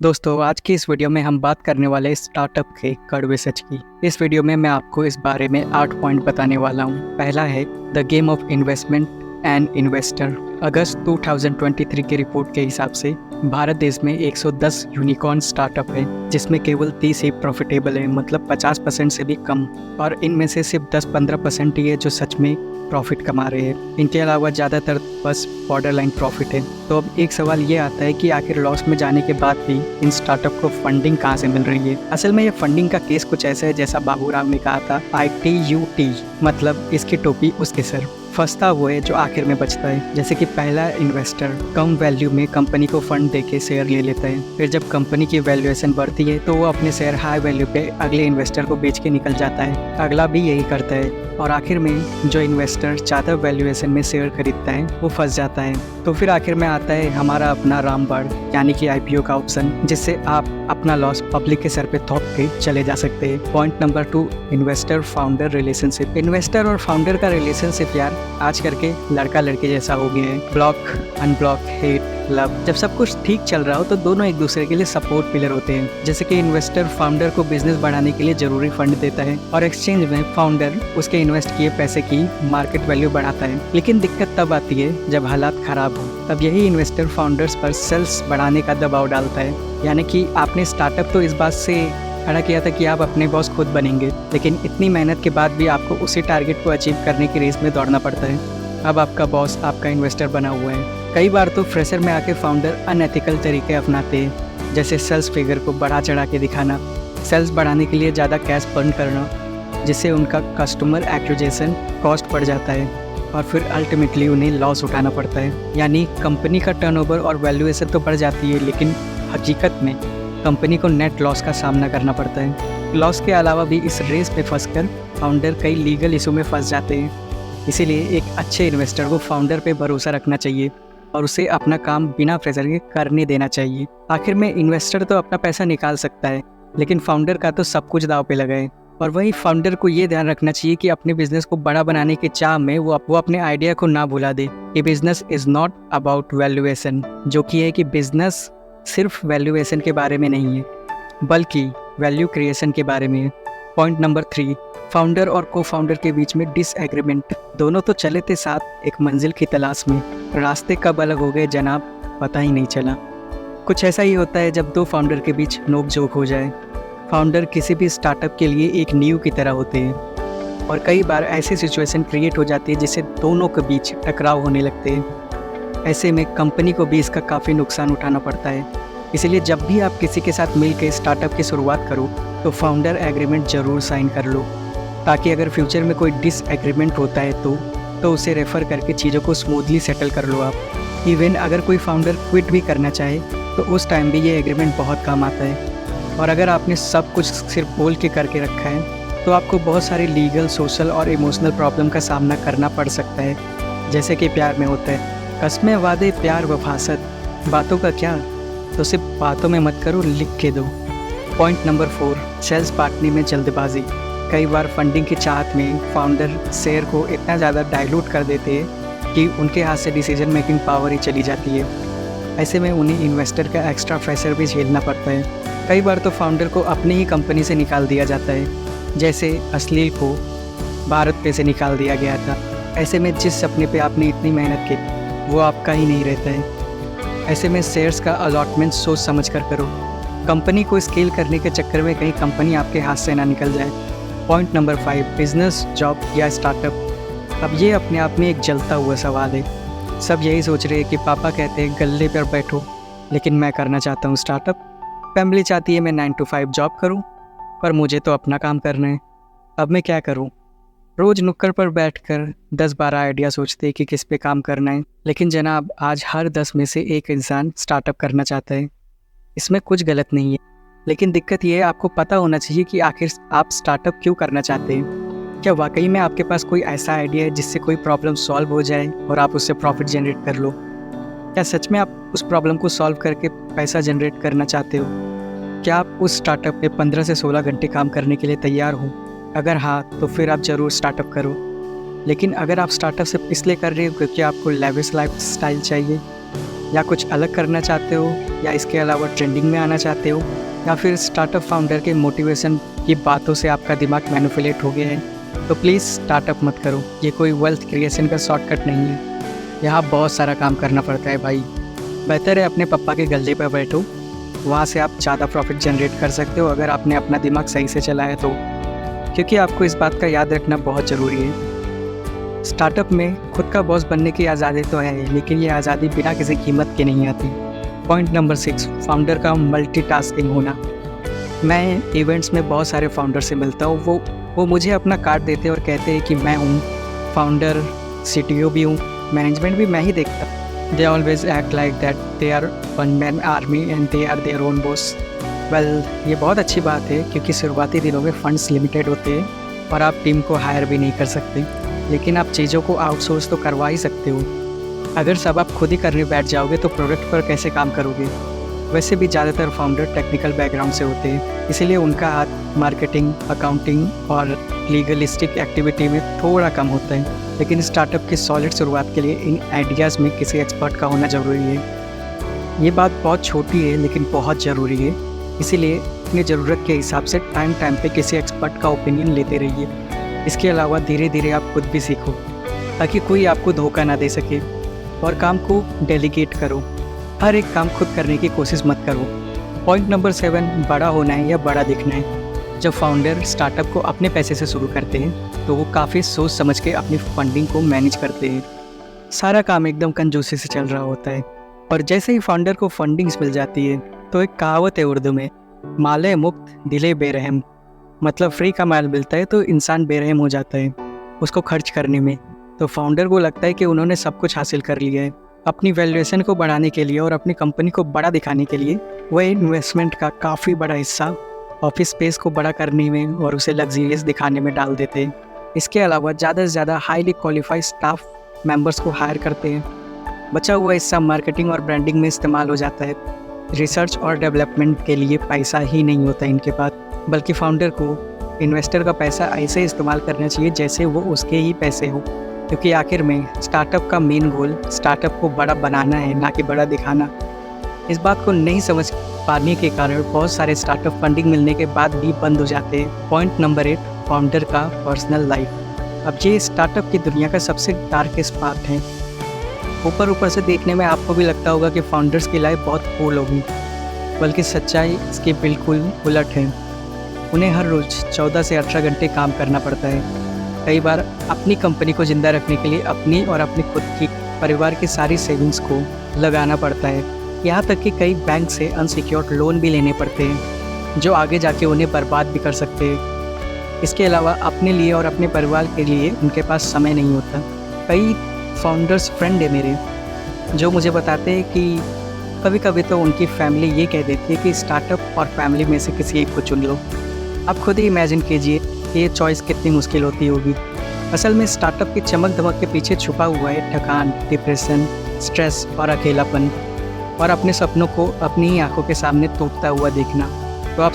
दोस्तों, आज की इस वीडियो में हम बात करने वाले हैं स्टार्टअप के कड़वे सच की। इस वीडियो में मैं आपको इस बारे में 8 पॉइंट बताने वाला हूँ। पहला है the game of investment and investor. अगस्त 2023 की रिपोर्ट के हिसाब से भारत देश में 110 यूनिकॉर्न स्टार्टअप है, जिसमें केवल 30 ही प्रॉफिटेबल है, मतलब 50% से भी कम। और इनमें से सिर्फ 10-15% ही है जो सच में प्रॉफिट कमा रहे हैं। इनके अलावा ज़्यादातर बस बॉर्डर लाइन प्रॉफिट है। तो अब एक सवाल ये आता है कि आखिर लॉस में जाने के बाद भी इन स्टार्टअप को फंडिंग कहाँ से मिल रही है। असल में ये फंडिंग का केस कुछ ऐसा है जैसा बाबूराव ने कहा था, ITUT, मतलब इसकी टोपी उसके सर। फंसता वो है जो आखिर में बचता है। जैसे कि पहला इन्वेस्टर कम वैल्यू में कंपनी को फंड देके शेयर ले लेता है। फिर जब कंपनी की वैल्यूएशन बढ़ती है तो वो अपने शेयर हाई वैल्यू पे अगले इन्वेस्टर को बेच के निकल जाता है। अगला भी यही करता है और आखिर में जो इन्वेस्टर ज़्यादा वैल्यूएशन में शेयर खरीदता है वो फंस जाता है। तो फिर आखिर में आता है हमारा अपना रामबाण, यानी कि IPO का ऑप्शन, जिससे आप अपना लॉस पब्लिक के सर पे थोप के चले जा सकते हैं। Point number 2, investor founder relationship. Investor और फाउंडर का रिलेशनशिप यार आज करके लड़का लड़के जैसा हो गया है। Block, unblock, hate, love. जब सब कुछ ठीक चल रहा हो तो दोनों एक दूसरे के लिए सपोर्ट पिलर होते हैं। जैसे कि इन्वेस्टर फाउंडर को बिजनेस बढ़ाने के लिए जरूरी फंड देता है और एक्सचेंज में फाउंडर उसके इन्वेस्ट किए पैसे की मार्केट वैल्यू बढ़ाता है। लेकिन दिक्कत तब आती है जब हालात खराब हो, तब यही इन्वेस्टर फाउंडर्स पर सेल्स बढ़ाने का दबाव डालता है। यानी कि आपने स्टार्टअप तो इस बात से खड़ा किया था कि आप अपने बॉस खुद बनेंगे, लेकिन इतनी मेहनत के बाद भी आपको उसी टारगेट को अचीव करने की रेस में दौड़ना पड़ता है। अब आपका बॉस आपका इन्वेस्टर बना हुआ है। कई बार तो फ्रेशर में आके फाउंडर अनएथिकल तरीके अपनाते हैं, जैसे सेल्स फिगर को बढ़ा चढ़ा के दिखाना, सेल्स बढ़ाने के लिए ज़्यादा कैश बर्न करना, जिससे उनका कस्टमर एक्विजिशन कॉस्ट बढ़ जाता है और फिर अल्टीमेटली उन्हें लॉस उठाना पड़ता है। यानी कंपनी का टर्नओवर और वैल्यूएशन तो बढ़ जाती है, लेकिन हकीकत में कंपनी को नेट लॉस का सामना करना पड़ता है। लॉस के अलावा भी इस रेस में फंसकर फाउंडर कई लीगल इशू में फंस जाते हैं। इसीलिए एक अच्छे इन्वेस्टर को फाउंडर पे भरोसा रखना चाहिए और उसे अपना काम बिना प्रेशर के करने देना चाहिए। आखिर में इन्वेस्टर तो अपना पैसा निकाल सकता है, लेकिन फाउंडर का तो सब कुछ दाव पे लगा है। और वही फाउंडर को ये ध्यान रखना चाहिए कि अपने बिजनेस को बड़ा बनाने के चाह में वो अपने आइडिया को ना भुला दे कि business is not about valuation, जो कि है कि बिजनेस सिर्फ वैल्यूएशन के बारे में नहीं है, बल्कि वैल्यू क्रिएशन के बारे में है। पॉइंट नंबर 3, फाउंडर और को फाउंडर के बीच में डिसएग्रीमेंट। दोनों तो चले थे साथ एक मंजिल की तलाश में, रास्ते कब अलग हो गए जनाब पता ही नहीं चला। कुछ ऐसा ही होता है जब दो फाउंडर के बीच नोक झोंक हो जाए। फाउंडर किसी भी स्टार्टअप के लिए एक नींव की तरह होते हैं और कई बार ऐसी सिचुएशन क्रिएट हो जाती है जिससे दोनों के बीच टकराव होने लगते हैं। ऐसे में कंपनी को भी इसका काफ़ी नुकसान उठाना पड़ता है। इसलिए जब भी आप किसी के साथ मिलकर स्टार्टअप की शुरुआत करो तो फाउंडर एग्रीमेंट ज़रूर साइन कर लो, ताकि अगर फ्यूचर में कोई डिसएग्रीमेंट होता है तो उसे रेफ़र करके चीज़ों को स्मूथली सेटल कर लो आप। इवन अगर कोई फाउंडर क्विट भी करना चाहे तो उस टाइम भी ये एग्रीमेंट बहुत काम आता है। और अगर आपने सब कुछ सिर्फ बोल के करके रखा है तो आपको बहुत सारी लीगल, सोशल और इमोशनल प्रॉब्लम का सामना करना पड़ सकता है, जैसे कि प्यार में होता है। कस्में, वादे, प्यार, वफासत, बातों का क्या, तो सिर्फ बातों में मत करो, लिख के दो। पॉइंट नंबर 4, सेल्स पार्टनर में जल्दबाजी। कई बार फंडिंग की चाहत में फाउंडर शेयर को इतना ज़्यादा डाइल्यूट कर देते हैं कि उनके हाथ से डिसीजन मेकिंग पावर ही चली जाती है। ऐसे में उन्हें इन्वेस्टर का एक्स्ट्रा प्रेशर भी झेलना पड़ता है। कई बार तो फाउंडर को अपनी ही कंपनी से निकाल दिया जाता है, जैसे अश्लील को भारत पे से निकाल दिया गया था। ऐसे में जिस सपने पे आपने इतनी मेहनत की वो आपका ही नहीं रहता है। ऐसे में शेयर्स का अलॉटमेंट सोच समझ कर करो, कंपनी को स्केल करने के चक्कर में कहीं कंपनी आपके हाथ से ना निकल जाए। पॉइंट नंबर 5, बिजनेस, जॉब या स्टार्टअप। अब ये अपने आप में एक जलता हुआ सवाल है। सब यही सोच रहे हैं कि पापा कहते हैं गल्ले पर बैठो, लेकिन मैं करना चाहता हूँ स्टार्टअप। फैमिली चाहती है मैं 9 to 5 जॉब करूं, पर मुझे तो अपना काम करना है। अब मैं क्या करूं? रोज़ नुक्कड़ पर बैठकर 10-12 आइडिया सोचते हैं कि किस पे काम करना है, लेकिन जनाब आज हर 10 में से एक इंसान स्टार्टअप करना चाहता है। इसमें कुछ गलत नहीं है, लेकिन दिक्कत ये है आपको पता होना चाहिए कि आखिर आप स्टार्टअप क्यों करना चाहते हैं। क्या वाकई में आपके पास कोई ऐसा आइडिया है जिससे कोई प्रॉब्लम सॉल्व हो जाए और आप उससे प्रॉफिट जनरेट कर लो? क्या सच में आप उस प्रॉब्लम को सॉल्व करके पैसा जनरेट करना चाहते हो? क्या आप उस स्टार्टअप पे 15 से 16 घंटे काम करने के लिए तैयार हो? अगर हाँ, तो फिर आप ज़रूर स्टार्टअप करो। लेकिन अगर आप स्टार्टअप सिर्फ इसलिए कर रहे हो क्योंकि आपको लेविश लाइफ स्टाइल चाहिए, या कुछ अलग करना चाहते हो, या इसके अलावा ट्रेंडिंग में आना चाहते हो, या फिर स्टार्टअप फाउंडर के मोटिवेशन की बातों से आपका दिमाग मैनिपुलेट हो गया है, तो प्लीज़ स्टार्टअप मत करो। ये कोई वेल्थ क्रिएशन का शॉर्टकट नहीं है। यहाँ बहुत सारा काम करना पड़ता है भाई। बेहतर है अपने पापा के गले पर बैठो, वहाँ से आप ज़्यादा प्रॉफिट जनरेट कर सकते हो अगर आपने अपना दिमाग सही से चलाया तो। क्योंकि आपको इस बात का याद रखना बहुत ज़रूरी है, स्टार्टअप में खुद का बॉस बनने की आज़ादी तो है, लेकिन ये आज़ादी बिना किसी कीमत के नहीं आती। पॉइंट नंबर 6, फाउंडर का मल्टीटास्किंग होना। मैं इवेंट्स में बहुत सारे फाउंडर से मिलता हूँ। वो मुझे अपना कार्ड देते हैं और कहते हैं कि मैं हूँ फाउंडर, CTO भी हूँ, मैनेजमेंट भी मैं ही देखता। They always act like that they are one man army and they are their own boss. Well, ये बहुत अच्छी बात है क्योंकि शुरुआती दिनों में फंड्स लिमिटेड होते हैं और आप टीम को हायर भी नहीं कर सकते, लेकिन आप चीज़ों को आउटसोर्स तो करवा ही सकते हो। अगर सब आप खुद ही करने बैठ जाओगे तो प्रोडक्ट पर कैसे काम करोगे। वैसे भी ज़्यादातर फाउंडर टेक्निकल बैकग्राउंड से होते हैं, इसीलिए उनका हाथ मार्केटिंग, अकाउंटिंग और लीगलिस्टिक एक्टिविटी में थोड़ा कम होता है। लेकिन स्टार्टअप की सॉलिड शुरुआत के लिए इन आइडियाज़ में किसी एक्सपर्ट का होना ज़रूरी है। ये बात बहुत छोटी है लेकिन बहुत ज़रूरी है, इसीलिए अपनी ज़रूरत के हिसाब से टाइम पे किसी एक्सपर्ट का ओपिनियन लेते रहिए। इसके अलावा धीरे धीरे आप खुद भी सीखो ताकि कोई आपको धोखा ना दे सके, और काम को डेलीगेट करो। हर एक काम खुद करने की कोशिश मत करो। पॉइंट नंबर 7, बड़ा होना है या बड़ा दिखना है। जब फाउंडर स्टार्टअप को अपने पैसे से शुरू करते हैं तो वो काफ़ी सोच समझ के अपनी फंडिंग को मैनेज करते हैं। सारा काम एकदम कंजूसी से चल रहा होता है, और जैसे ही फाउंडर को फंडिंग्स मिल जाती है तो एक कहावत है उर्दू में, माले मुफ्त दिले बेरहम। मतलब फ्री का माल मिलता है तो इंसान बेरहम हो जाता है उसको खर्च करने में। तो फाउंडर को लगता है कि उन्होंने सब कुछ हासिल कर लिया है। अपनी वैल्यूएशन को बढ़ाने के लिए और अपनी कंपनी को बड़ा दिखाने के लिए वह इन्वेस्टमेंट का काफ़ी बड़ा हिस्सा ऑफिस स्पेस को बड़ा करने में और उसे लग्जरियस दिखाने में डाल देते हैं। इसके अलावा ज़्यादा से ज़्यादा हाईली क्वालिफाइड स्टाफ मेंबर्स को हायर करते हैं। बचा हुआ हिस्सा मार्केटिंग और ब्रांडिंग में इस्तेमाल हो जाता है। रिसर्च और डेवलपमेंट के लिए पैसा ही नहीं होता इनके पास, बल्कि फाउंडर को इन्वेस्टर का पैसा ऐसे इस्तेमाल करना चाहिए जैसे वो उसके ही पैसे हो, क्योंकि आखिर में स्टार्टअप का मेन गोल स्टार्टअप को बड़ा बनाना है, ना कि बड़ा दिखाना। इस बात को नहीं समझ पाने के कारण बहुत सारे स्टार्टअप फंडिंग मिलने के बाद भी बंद हो जाते हैं। पॉइंट नंबर 8, फाउंडर का पर्सनल लाइफ। अब ये स्टार्टअप की दुनिया का सबसे डार्केस्ट पार्ट है। ऊपर से देखने में आपको भी लगता होगा कि फाउंडर्स की लाइफ बहुत कूल होगी, बल्कि सच्चाई इसकी बिल्कुल उलट है। उन्हें हर रोज़ 14 से 18 घंटे काम करना पड़ता है। कई बार अपनी कंपनी को ज़िंदा रखने के लिए अपनी और अपनी खुद की, परिवार की सारी सेविंग्स को लगाना पड़ता है। यहाँ तक कि कई बैंक से अनसिक्योर्ड लोन भी लेने पड़ते हैं जो आगे जाके उन्हें बर्बाद भी कर सकते हैं। इसके अलावा अपने लिए और अपने परिवार के लिए उनके पास समय नहीं होता। कई फाउंडर्स फ्रेंड है मेरे जो मुझे बताते हैं कि कभी कभी तो उनकी फैमिली ये कह देती है कि स्टार्टअप और फैमिली में से किसी एक को चुन लो। आप खुद ही इमेजिन कीजिए कि ये चॉइस कितनी मुश्किल होती होगी। असल में स्टार्टअप की चमक धमक के पीछे छुपा हुआ है थकान, डिप्रेशन, स्ट्रेस और अकेलापन, और अपने सपनों को अपनी ही आंखों के सामने टूटता हुआ देखना। तो आप